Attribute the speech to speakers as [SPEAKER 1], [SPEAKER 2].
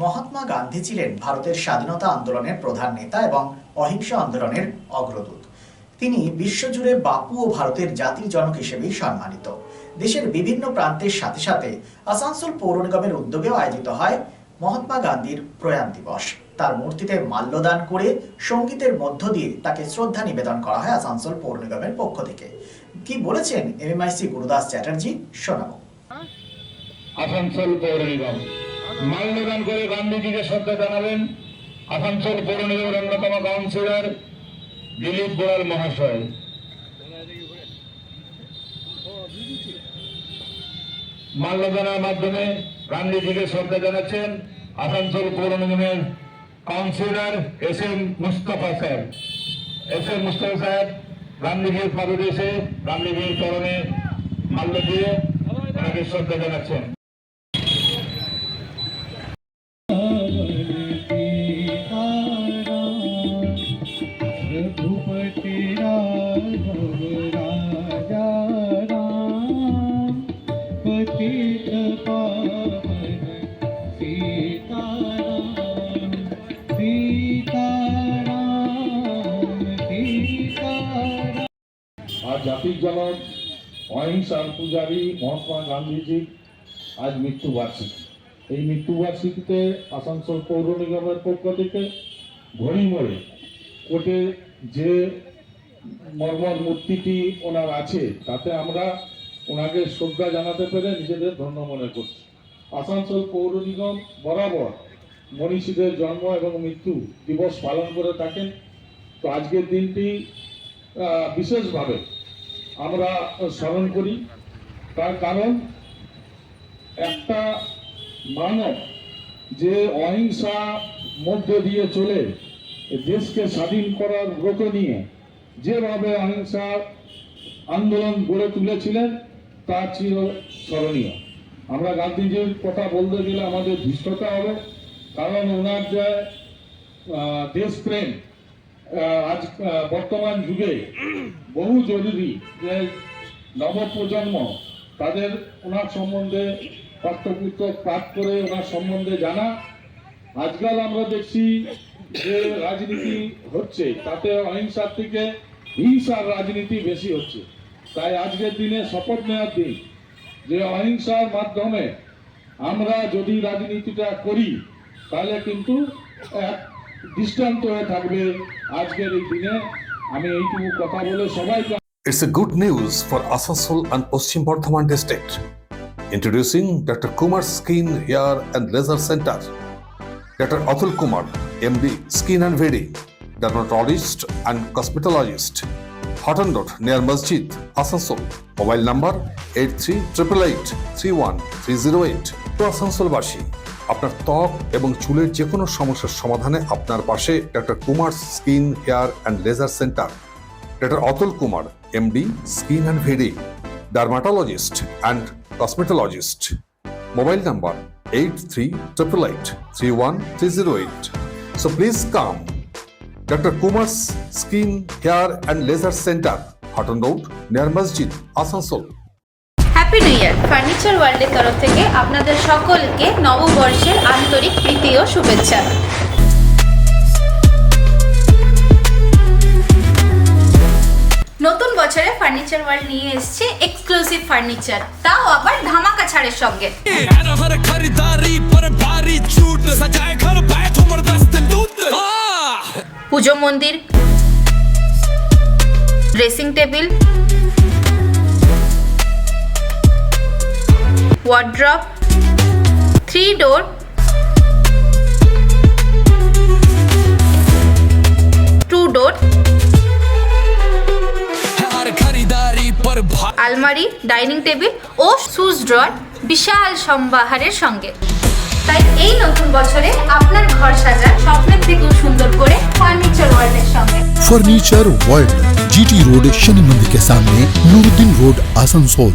[SPEAKER 1] মহাত্মা গান্ধী ছিলেন ভারতের স্বাধীনতা আন্দোলনের প্রধান নেতা এবং অহিংস আন্দোলনের অগ্রদূত। তিনি বিশ্বজুড়ে বাপু ও ভারতের জাতির জনক হিসেবেই সম্মানিত। দেশের বিভিন্ন প্রান্তের সাথে সাথে আসানসোল পৌর নিগমের উদ্যোগেও আয়োজিত হয় মহাত্মা গান্ধীর প্রয়াণ দিবস। তার মূর্তিতে মাল্যদান করে সঙ্গীতের মধ্য দিয়ে তাকে শ্রদ্ধা নিবেদন করা হয় আসানসোল পৌর নিগমের পক্ষ থেকে। কি বলেছেন MMIC গুরুদাস চ্যাটার্জি, শোনাবো।
[SPEAKER 2] আসানসোল পৌর নিগম মাল্যদান করে গান্ধীজিকে শ্রদ্ধা জানাবেন আসানসোল পৌর নিগমের অন্যতম কাউন্সিলর দিলীপ গোয়াল মহাশয়। মাল্যদানের মাধ্যমে গান্ধীজিকে শ্রদ্ধা জানাচ্ছেন আসানসোল পৌর নিগমের কাউন্সিলর SM মুস্তফা সাহেব। SM মুস্তফা সাহেব গান্ধীজির পাদদেশে গান্ধীজির চরণে মাল্য দিয়ে ওনাকে শ্রদ্ধা জানাচ্ছেন। আর জাতির জনক অহিংসার পূজারী মহাত্মা গান্ধীজি আজ মৃত্যুবার্ষিকী। এই মৃত্যুবার্ষিকীতে আসানসোল পৌর নিগমের পক্ষ থেকে ঘড়ি মোড়ে কোর্টে যে মর্মর মূর্তিটি ওনার আছে তাতে আমরা ওনাকে শ্রদ্ধা জানাতে পেরে নিজেদের ধন্য মনে করছি। আসানসোল পৌর নিগম বরাবর মনীষীদের জন্ম এবং মৃত্যু দিবস পালন করে থাকেন। তো আজকের দিনটি বিশেষভাবে আমরা স্মরণ করি। তার কারণ একটা মানব যে অহিংসা মধ্য দিয়ে চলে দেশকে স্বাধীন করার ব্রত নিয়ে যেভাবে অহিংসা আন্দোলন গড়ে তুলেছিলেন তা চিরস্মরণীয়। আমরা গান্ধীজির কথা বলতে গেলে আমাদের ধৃষ্টতা হবে, কারণ ওনার যে দেশপ্রেম আজ বর্তমান যুগে বহু জরুরি, যে নবপ্রজন্ম তাদের ওনার সম্বন্ধে পাঠ্যপুস্তক পাঠ করে ওনার সম্বন্ধে জানা। আজকাল আমরা দেখছি যে রাজনীতি হচ্ছে তাতে অহিংসার থেকে হিংসার রাজনীতি বেশি হচ্ছে। তাই আজকের দিনে শপথ নেওয়ার দিন যে অহিংসার মাধ্যমে আমরা যদি রাজনীতিটা করি তাহলে কিন্তু এক দৃষ্টান্ত হয়ে থাকবে আজকের এই দিনে। আমি এইটুকু কথা বলে সবাইকে
[SPEAKER 3] It's a good news for Asansol and Paschim Bardhaman district. Introducing Dr. Kumar Skin Hair and Laser Center. Dr. Atul Kumar, MD, Skin and Wedding, dermatologist and cosmetologist. Hotton Road near Masjid, Asansol. Mobile number 8388831308. To Asansol Bashi. আপনার ত্বক এবং চুলের যে কোনো সমস্যার সমাধানে আপনার পাশে doctor Kumar skin hair and laser centre. Doctor Atul Kumar, MD, skin and VD, dermatologist and cosmetologist. Mobile number 8388831308. So please come. Dr. Kumar's Skin, Hair and Laser Center, Hotton Road near Masjid, Asansol.
[SPEAKER 4] Happy new year! Furniture ওয়ার্ল্ডের তরফ থেকে আপনাদের সকলকে নববর্ষের আন্তরিক প্রীতি ও শুভেচ্ছা। নতুন বছরে ফার্নিচার ওয়ার্ল্ড নিয়ে এসেছে এক্সক্লুসিভ ফার্নিচার, তাও আবার ধামাকা ছাড়ের সঙ্গে। পুজো মন্দির, ড্রেসিং টেবিল, ওয়ার্ড্রপ, 3 ডোর, 2 ডোর, আলমারি, ডাইনিং টেবিল ও শুজ ড্রয়ার বিশাল সম্ভারের সঙ্গে। তাই এই নতুন বছরে আপনার ঘর সাজান স্বপ্নের থেকেও সুন্দর করে ফার্নিচার ওয়ার্ল্ডের সঙ্গে।
[SPEAKER 5] Furniture world, GT road, Shani मंदिर के सामने, नूरुद्दीन रोड, आसनसोल।